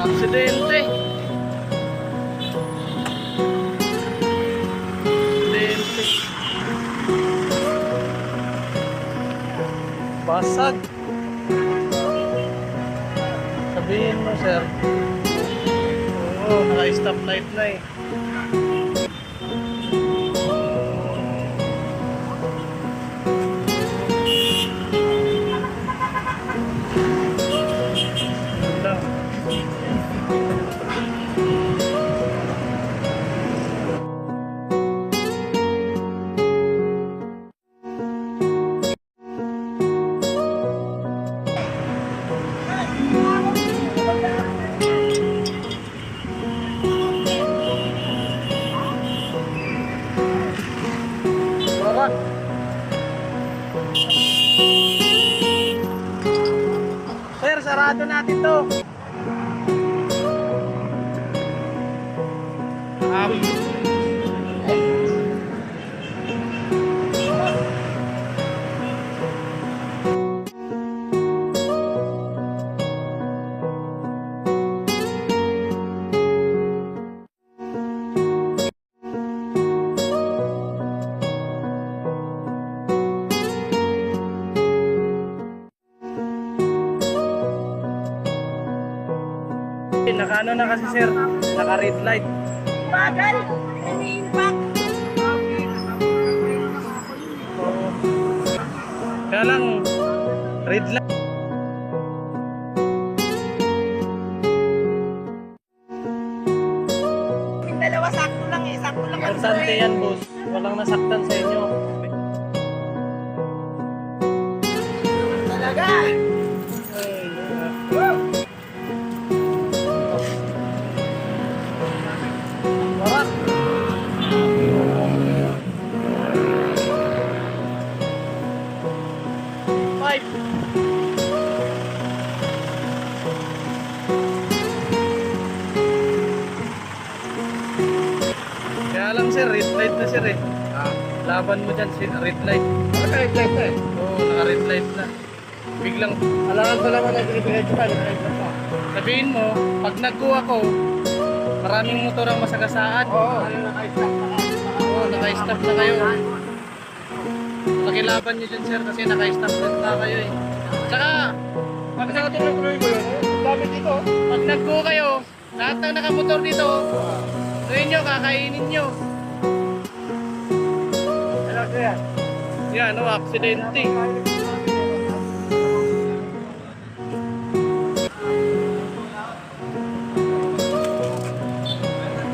Aksidente. Aksidente. Basag. Sabihin mo, sir. Oo, naka-stop light na eh. Sir, sarado natin to. Naka-ano na kasi sir, naka-red light. Bagal! Ini-impact! Kaya lang, red light. Yung dalawa sakto lang eh, sakto lang. Importante yan boss, walang nasaktan sa inyo. Talaga! Barak! Five! Kaya lang sir, red light na sir eh. Laban mo dyan, red light. Naka-red light na eh. Oo, naka-red light na. Biglang, Alangan ko naman ang pinipirito pa, naka-red light pa. sabihin mo, pag nag-go ako, maraming motor ang masagasaan. Oo, naka-stop na. Oo, naka-stop na kayo. Pakilaban nyo dyan sir kasi naka-stop na kayo eh. Tsaka, Pag nakatuloy-tuloy ko yun, dami dito. pag nag-go kayo, lahat ng nakamotor dito, tuwin nyo, kakainin nyo. Ano ko yan? Yan, aksidente.